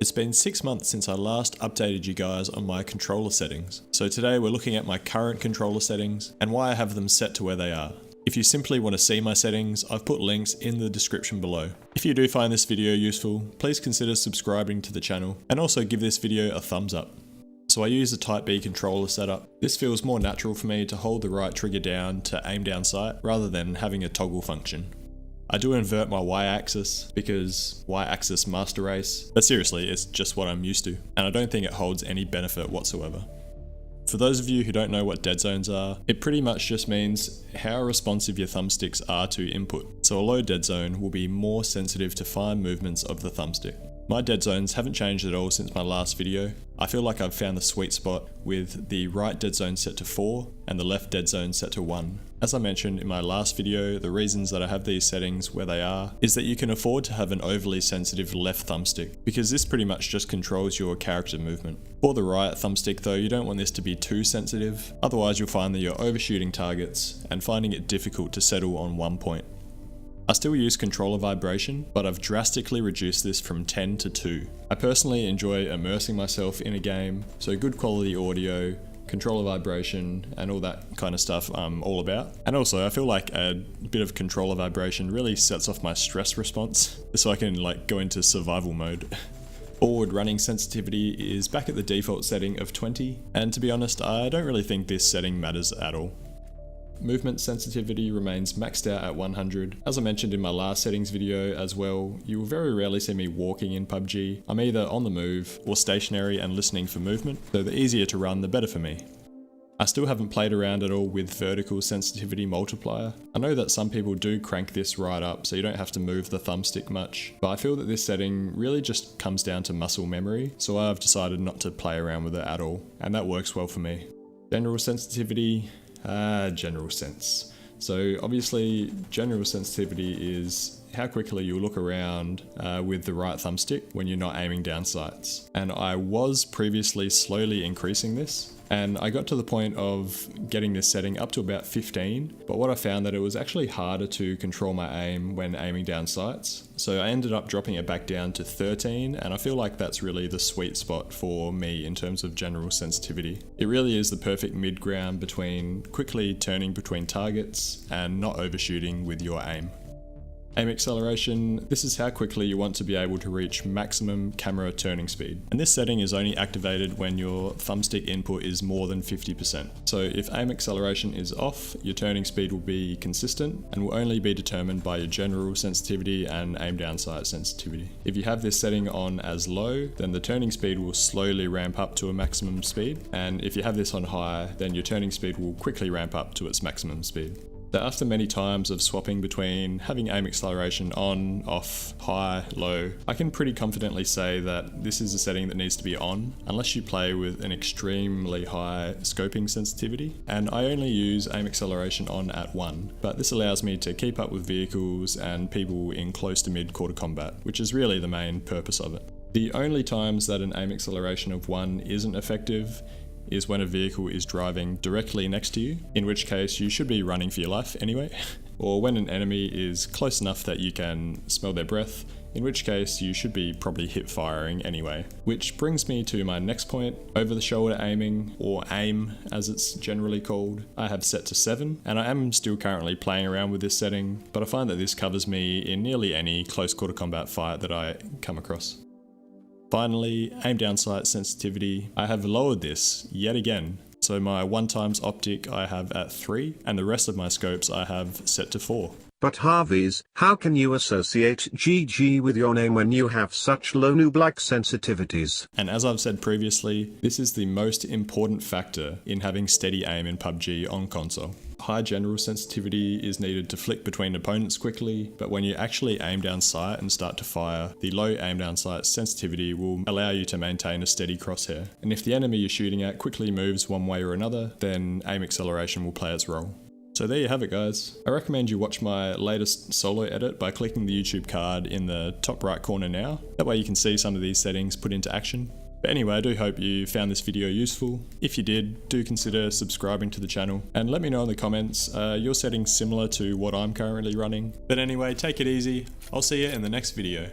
It's been 6 months since I last updated you guys on my controller settings. So today we're looking at my current controller settings and why I have them set to where they are. If you simply want to see my settings, I've put links in the description below. If you do find this video useful, please consider subscribing to the channel and also give this video a thumbs up. So I use a Type B controller setup. This feels more natural for me to hold the right trigger down to aim down sight rather than having a toggle function. I do invert my Y-axis because Y-axis master race, but seriously, it's just what I'm used to, and I don't think it holds any benefit whatsoever. For those of you who don't know what dead zones are, it pretty much just means how responsive your thumbsticks are to input. So a low dead zone will be more sensitive to fine movements of the thumbstick. My dead zones haven't changed at all since my last video. I feel like I've found the sweet spot with the right dead zone set to 4 and the left dead zone set to 1. As I mentioned in my last video, the reasons that I have these settings where they are is that you can afford to have an overly sensitive left thumbstick, because this pretty much just controls your character movement. For the right thumbstick though, you don't want this to be too sensitive, otherwise you'll find that you're overshooting targets and finding it difficult to settle on one point. I still use controller vibration, but I've drastically reduced this from 10 to 2. I personally enjoy immersing myself in a game, so good quality audio, controller vibration, and all that kind of stuff I'm all about. And also I feel like a bit of controller vibration really sets off my stress response, so I can go into survival mode. Forward running sensitivity is back at the default setting of 20, and to be honest, I don't really think this setting matters at all. Movement sensitivity remains maxed out at 100. As I mentioned in my last settings video as well, you will very rarely see me walking in PUBG. I'm either on the move or stationary and listening for movement, so the easier to run the better for me. I still haven't played around at all with vertical sensitivity multiplier. I know that some people do crank this right up so you don't have to move the thumbstick much, but I feel that this setting really just comes down to muscle memory, so I've decided not to play around with it at all, and that works well for me. General sensitivity. General sense. So obviously general sensitivity is how quickly you look around with the right thumbstick when you're not aiming down sights. And I was previously slowly increasing this, and I got to the point of getting this setting up to about 15, but what I found that it was actually harder to control my aim when aiming down sights. So I ended up dropping it back down to 13, and I feel like that's really the sweet spot for me in terms of general sensitivity. It really is the perfect mid-ground between quickly turning between targets and not overshooting with your aim. Aim acceleration, this is how quickly you want to be able to reach maximum camera turning speed. And this setting is only activated when your thumbstick input is more than 50%. So if aim acceleration is off, your turning speed will be consistent and will only be determined by your general sensitivity and aim down sight sensitivity. If you have this setting on as low, then the turning speed will slowly ramp up to a maximum speed. And if you have this on high, then your turning speed will quickly ramp up to its maximum speed. So after many times of swapping between having aim acceleration on, off, high, low, I can pretty confidently say that this is a setting that needs to be on, unless you play with an extremely high scoping sensitivity. And I only use aim acceleration on at 1, but this allows me to keep up with vehicles and people in close to mid quarter combat, which is really the main purpose of it. The only times that an aim acceleration of 1 isn't effective is when a vehicle is driving directly next to you, in which case you should be running for your life anyway, or when an enemy is close enough that you can smell their breath, in which case you should be probably hip firing anyway. Which brings me to my next point, over the shoulder aiming, or AIM as it's generally called. I have set to 7, and I am still currently playing around with this setting, but I find that this covers me in nearly any close quarter combat fight that I come across. Finally, aim down sight sensitivity. I have lowered this yet again. So my 1x optic I have at 3, and the rest of my scopes I have set to 4. But Harvey's, how can you associate GG with your name when you have such low noob-like sensitivities? And as I've said previously, this is the most important factor in having steady aim in PUBG on console. High general sensitivity is needed to flick between opponents quickly, but when you actually aim down sight and start to fire, the low aim down sight sensitivity will allow you to maintain a steady crosshair. And if the enemy you're shooting at quickly moves one way or another, then aim acceleration will play its role. So there you have it guys. I recommend you watch my latest solo edit by clicking the YouTube card in the top right corner now. That way you can see some of these settings put into action. But anyway, I do hope you found this video useful. If you did, do consider subscribing to the channel and let me know in the comments your settings similar to what I'm currently running. But anyway, take it easy. I'll see you in the next video.